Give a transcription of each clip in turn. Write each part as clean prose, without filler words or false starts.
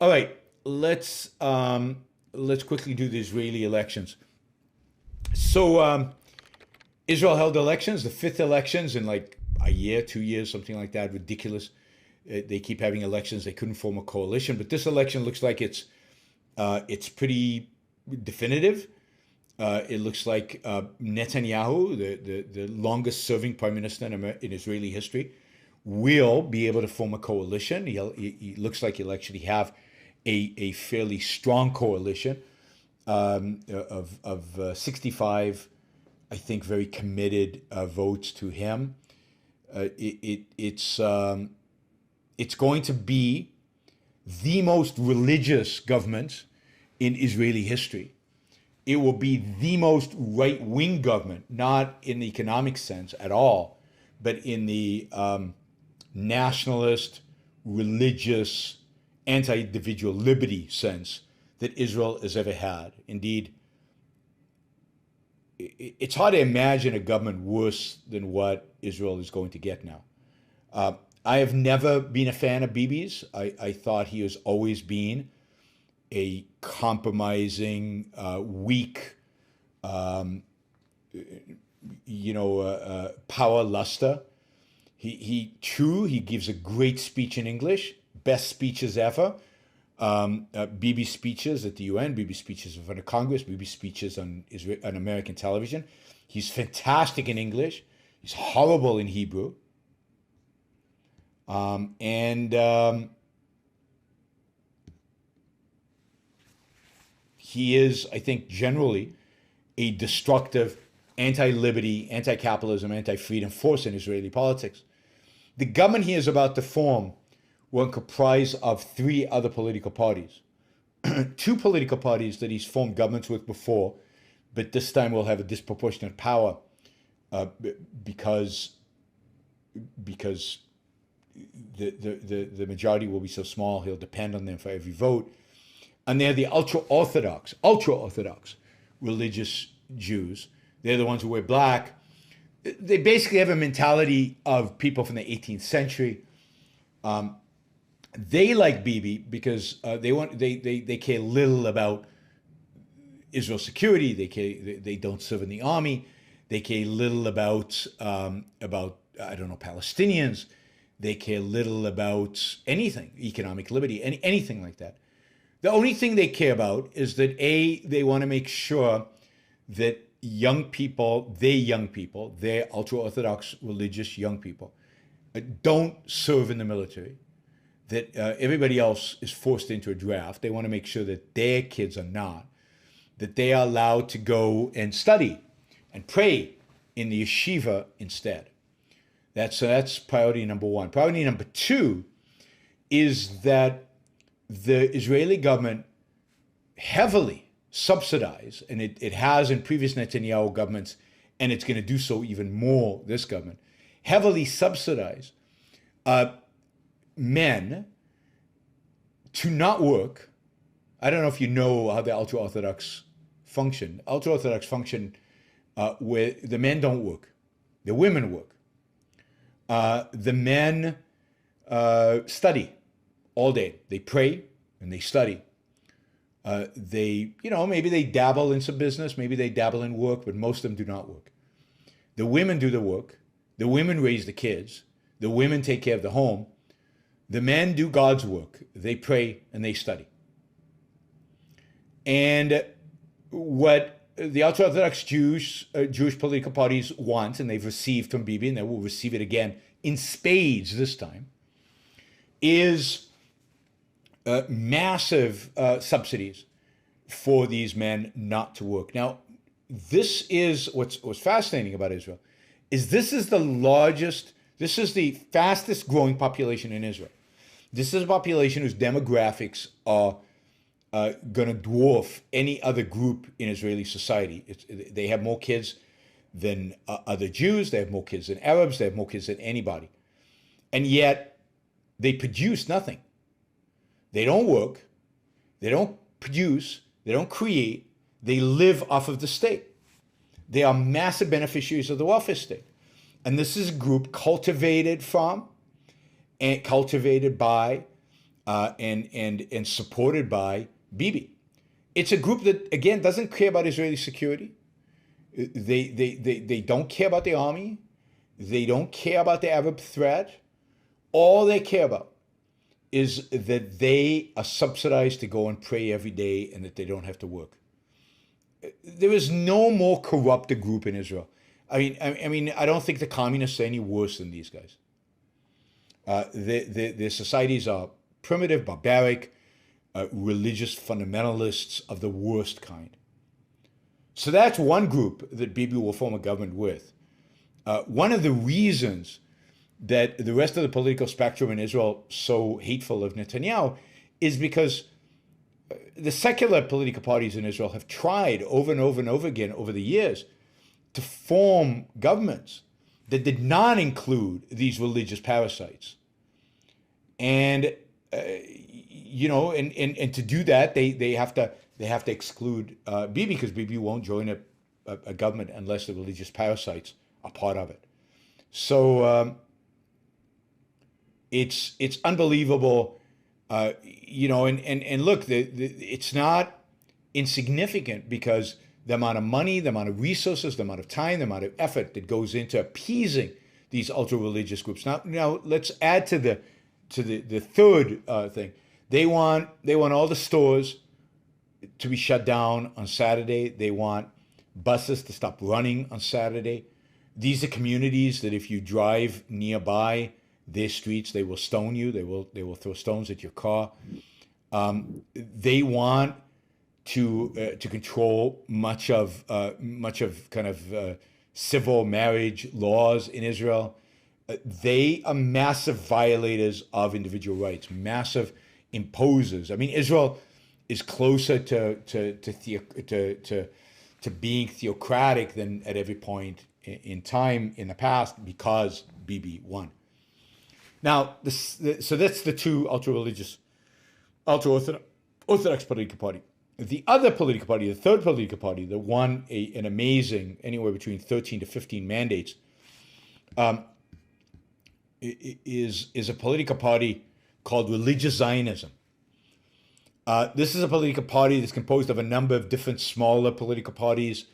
All right, let's quickly do the Israeli elections. So Israel held elections, the fifth elections in like a year, 2 years, something like that. Ridiculous. They keep having elections. They couldn't form a coalition, but this election looks like it's pretty definitive. It looks like Netanyahu, the longest serving prime minister in Israeli history, will be able to form a coalition. He looks like he'll actually have a fairly strong coalition of 65, I think, very committed votes to him. It's going to be the most religious government in Israeli history. It will be the most right-wing government, not in the economic sense at all, but in the nationalist, religious, anti-individual liberty sense that Israel has ever had. Indeed, it's hard to imagine a government worse than what Israel is going to get now. I have never been a fan of Bibi's. I thought he has always been a compromising, weak, power luster. He gives a great speech in English, best speeches ever. Bibi speeches at the UN, Bibi speeches in front of Congress, Bibi speeches on American television. He's fantastic in English. He's horrible in Hebrew. He is, I think, generally a destructive, anti-liberty, anti-capitalism, anti-freedom force in Israeli politics. The government he is about to form will comprise of three other political parties. Two political parties that he's formed governments with before, but this time will have a disproportionate power because the majority will be so small, he'll depend on them for every vote. And they're the ultra-orthodox religious Jews. They're the ones who wear black. They basically have a mentality of people from the 18th century. They like Bibi because they care little about Israel's security. They don't serve in the army. They care little about I don't know, Palestinians. They care little about anything, economic liberty, anything like that. The only thing they care about is that they want to make sure that young people, their ultra-orthodox religious young people, don't serve in the military. That everybody else is forced into a draft. They want to make sure that their kids are not. That they are allowed to go and study and pray in the yeshiva instead. That's priority number one. Priority number two is that the Israeli government heavily subsidize, and it has in previous Netanyahu governments, and it's going to do so even more this government, heavily subsidize men to not work. I don't know if you know how the ultra-Orthodox function. Ultra-Orthodox function where the men don't work. The women work. The men study all day. They pray and they study. Maybe they dabble in some business, maybe they dabble in work, but most of them do not work. The women do the work. The women raise the kids. The women take care of the home. The men do God's work. They pray and they study. And what the ultra-Orthodox Jewish political parties want, and they've received from Bibi, and they will receive it again in spades this time, is massive subsidies for these men not to work. Now, this is what's fascinating about Israel, is this is the fastest growing population in Israel. This is a population whose demographics are going to dwarf any other group in Israeli society. They have more kids than other Jews. They have more kids than Arabs. They have more kids than anybody. And yet they produce nothing. They don't work. They don't produce. They don't create. They live off of the state. They are massive beneficiaries of the welfare state. And this is a group cultivated from and cultivated by and supported by Bibi. It's a group that, again, doesn't care about Israeli security. They don't care about the army. They don't care about the Arab threat. All they care about is that they are subsidized to go and pray every day and that they don't have to work. There is no more corrupt a group in Israel. I don't think the communists are any worse than these guys. Their societies are primitive, barbaric, religious fundamentalists of the worst kind. So that's one group that Bibi will form a government with. One of the reasons that the rest of the political spectrum in Israel so hateful of Netanyahu is because the secular political parties in Israel have tried over and over and over again over the years to form governments that did not include these religious parasites. And and to do that, they have to exclude Bibi, because Bibi won't join a government unless the religious parasites are part of it. So it's unbelievable, and look, it's not insignificant, because the amount of money, the amount of resources, the amount of time, the amount of effort that goes into appeasing these ultra-religious groups. Now let's add to the third thing. They want all the stores to be shut down on Saturday. They want buses to stop running on Saturday. These are communities that if you drive nearby their streets, they will stone you. They will throw stones at your car. They want to control much of kind of civil marriage laws in Israel. They are massive violators of individual rights, massive imposers. I mean, Israel is closer to being theocratic than at every point in time in the past, because Bibi won. Now, so that's the two ultra-religious, ultra-orthodox political party. The other political party, the third political party, that won an amazing anywhere between 13 to 15 mandates, is a political party called Religious Zionism. This is a political party that's composed of a number of different smaller political parties,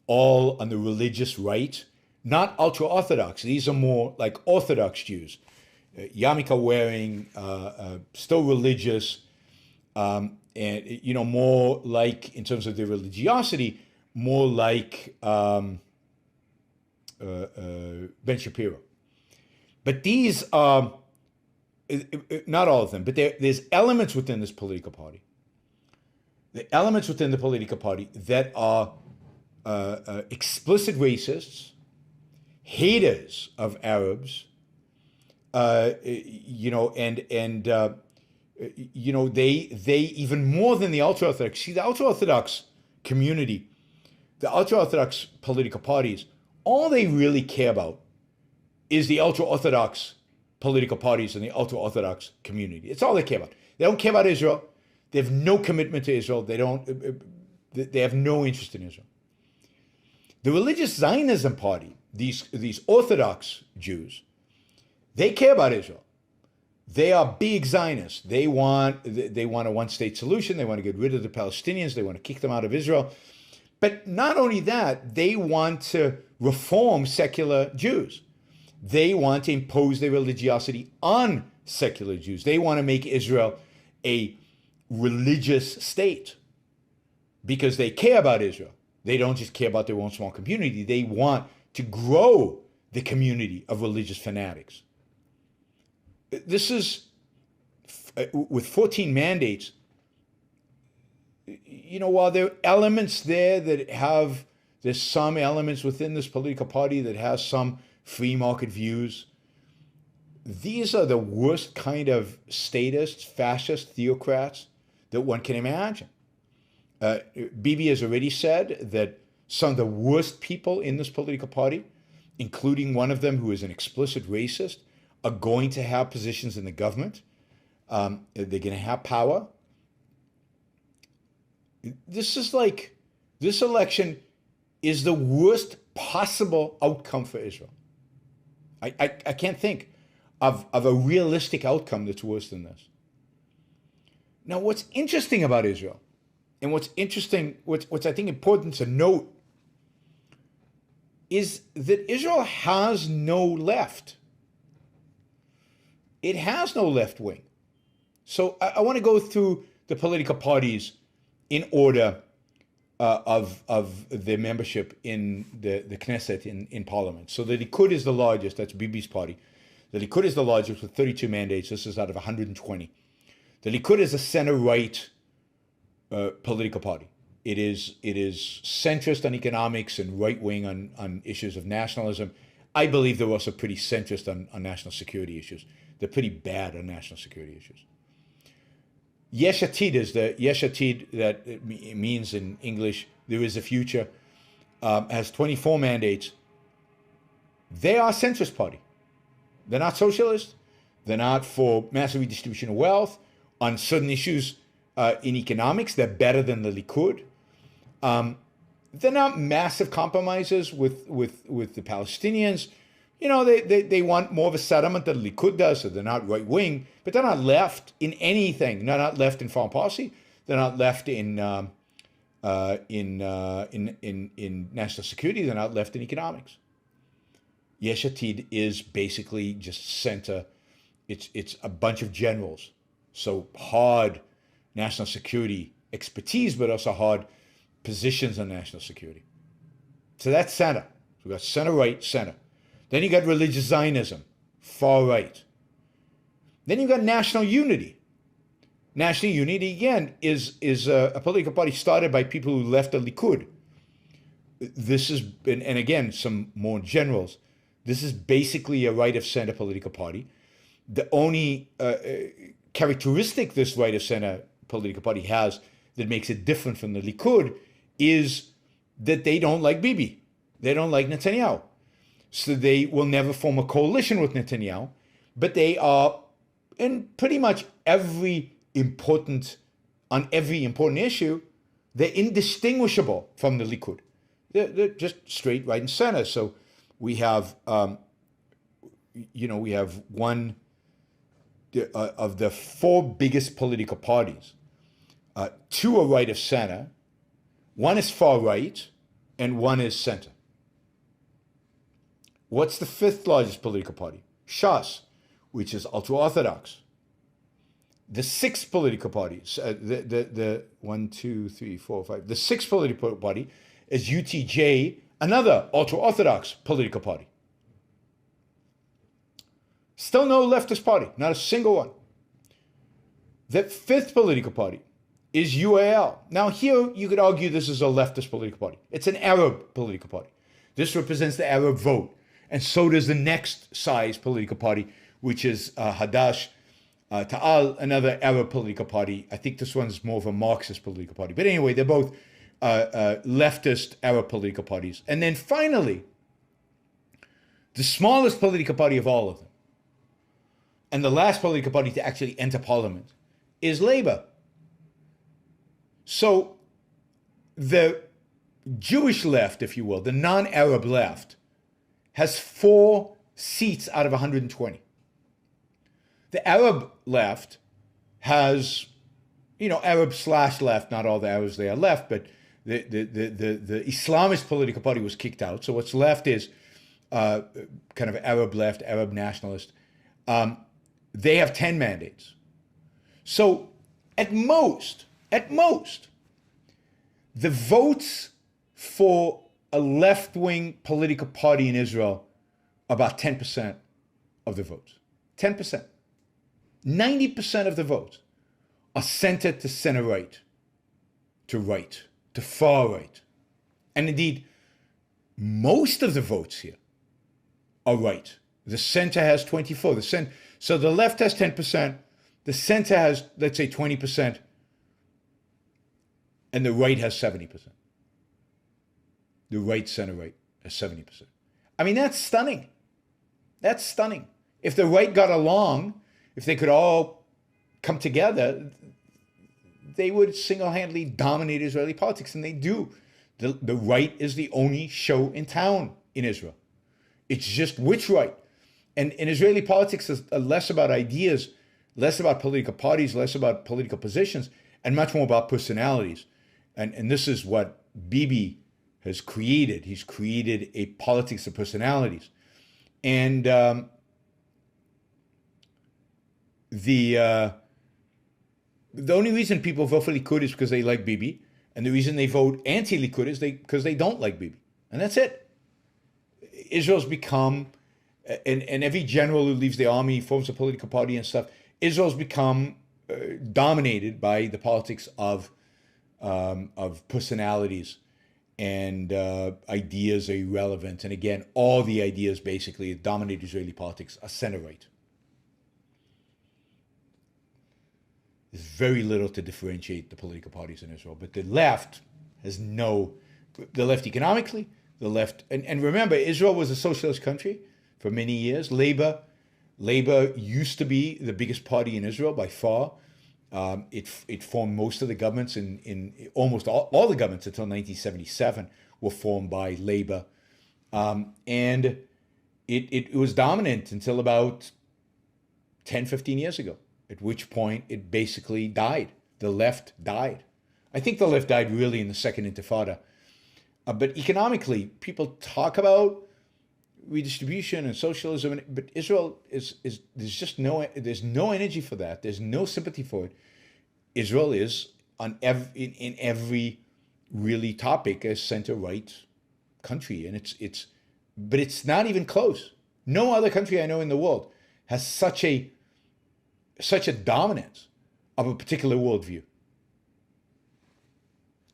all on the religious right, not ultra-Orthodox. These are more like Orthodox Jews, yarmulke wearing, still religious, and more like, in terms of their religiosity, more like Ben Shapiro. But these are, not all of them, but there's elements within this political party. The elements within the political party that are explicit racists, haters of Arabs, they even more than the ultra-Orthodox. See, the ultra-Orthodox community, the ultra-Orthodox political parties, all they really care about is the ultra-Orthodox political parties and the ultra-Orthodox community. It's all they care about. They don't care about Israel. They have no commitment to Israel. They have no interest in Israel. The Religious Zionism party, these Orthodox Jews, they care about Israel. They are big Zionists. They want a one-state solution. They want to get rid of the Palestinians. They want to kick them out of Israel. But not only that, they want to reform secular Jews. They want to impose their religiosity on secular Jews. They want to make Israel a religious state because they care about Israel. They don't just care about their own small community. They want to grow the community of religious fanatics. This is, with 14 mandates, while there are elements there there's some elements within this political party that has some free market views. These are the worst kind of statists, fascist theocrats that one can imagine. Bibi has already said that some of the worst people in this political party, including one of them who is an explicit racist, are going to have positions in the government. They're going to have power. This election is the worst possible outcome for Israel. I can't think of a realistic outcome that's worse than this. Now, what's interesting about Israel, and what's I think important to note, is that Israel has no left. It has no left wing. So I want to go through the political parties in order of their membership in the Knesset, in Parliament. So the Likud is the largest. That's Bibi's party. The Likud is the largest with 32 mandates. This is out of 120. The Likud is a center-right political party. It is centrist on economics and right-wing on issues of nationalism. I believe they're also pretty centrist on national security issues. They're pretty bad on national security issues. Yesh Atid is the Yesh Atid that it means in English, there is a future, has 24 mandates. They are a centrist party. They're not socialist. They're not for massive redistribution of wealth. On certain issues in economics, they're better than the Likud. They're not massive compromisers with the Palestinians. You know, they want more of a settlement than the Likud does, so they're not right wing, but they're not left in anything. They're not left in foreign policy. They're not left in national security. They're not left in economics. Yesh Atid is basically just center. It's a bunch of generals. So hard national security expertise, but also hard positions on national security. So that's center. So we've got center right, center. Then you got religious Zionism, far right. Then you got national unity. National unity, again, is a political party started by people who left the Likud. This is, and again, some more generals. This is basically a right-of-center political party. The only characteristic this right-of-center political party has that makes it different from the Likud is that they don't like Bibi. They don't like Netanyahu. So they will never form a coalition with Netanyahu, but they are in pretty much on every important issue, they're indistinguishable from the Likud. They're just straight right and center. So we have, we have one of the four biggest political parties. Two are right of center, one is far right, and one is center. What's the fifth largest political party? Shas, which is ultra-orthodox. The sixth political party, the 1, 2, 3, 4, 5. The sixth political party is UTJ, another ultra-orthodox political party. Still no leftist party, not a single one. The fifth political party is UAL. Now here you could argue this is a leftist political party. It's an Arab political party. This represents the Arab vote. And so does the next size political party, which is Hadash Ta'al, another Arab political party. I think this one's more of a Marxist political party. But anyway, they're both leftist Arab political parties. And then finally, the smallest political party of all of them, and the last political party to actually enter parliament, is Labour. So the Jewish left, if you will, the non-Arab left, has 4 seats out of 120. The Arab left has, Arab / left, not all the Arabs there are left, but the Islamist political party was kicked out. So what's left is kind of Arab left, Arab nationalist. They have 10 mandates. So at most, the votes for a left-wing political party in Israel, about 10% of the votes. 10%. 90% of the votes are centered to center-right, to far-right. And indeed, most of the votes here are right. The center has 24. So the left has 10%, the center has, let's say, 20%, and the right has 70%. The right, center right has 70%. I mean, that's stunning. That's stunning. If the right got along, if they could all come together, they would single-handedly dominate Israeli politics, and they do. The right is the only show in town in Israel. It's just which right. And in Israeli politics is less about ideas, less about political parties, less about political positions, and much more about personalities. And this is what Bibi has created. He's created a politics of personalities. And the only reason people vote for Likud is because they like Bibi, and the reason they vote anti-Likud is because they don't like Bibi, and that's it. Israel's become, and every general who leaves the army forms a political party and stuff. Israel's become dominated by the politics of personalities, and ideas are irrelevant. And again, all the ideas basically that dominate Israeli politics are center-right. There's very little to differentiate the political parties in Israel, but the left has the left economically, the left, and remember, Israel was a socialist country for many years. Labor used to be the biggest party in Israel by far. It formed most of the governments in almost all the governments until 1977 were formed by labor, and it was dominant until about 10, 15 years ago, at which point it basically died. The left died. I think the left died really in the Second Intifada. But economically, people talk about redistribution and socialism, but Israel there's no energy for that. There's no sympathy for it. Israel is in every really topic a center-right country, and but it's not even close. No other country I know in the world has such a dominance of a particular worldview.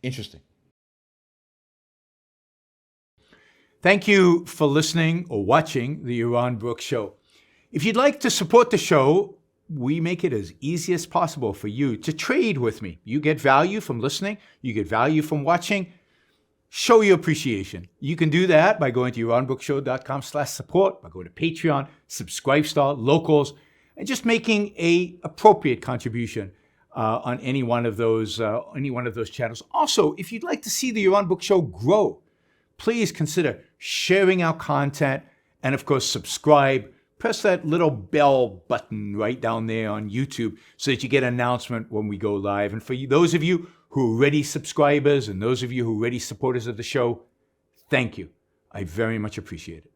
Interesting. Thank you for listening or watching the Yaron Brook Show. If you'd like to support the show, we make it as easy as possible for you to trade with me. You get value from listening. You get value from watching. Show your appreciation. You can do that by going to yaronbrookshow.com/support, by going to Patreon, Subscribestar, Locals, and just making a appropriate contribution on any one of those channels. Also, if you'd like to see the Yaron Brook Show grow, please consider sharing our content, and of course, subscribe. Press that little bell button right down there on YouTube so that you get an announcement when we go live. And for those of you who are already subscribers and those of you who are already supporters of the show, thank you. I very much appreciate it.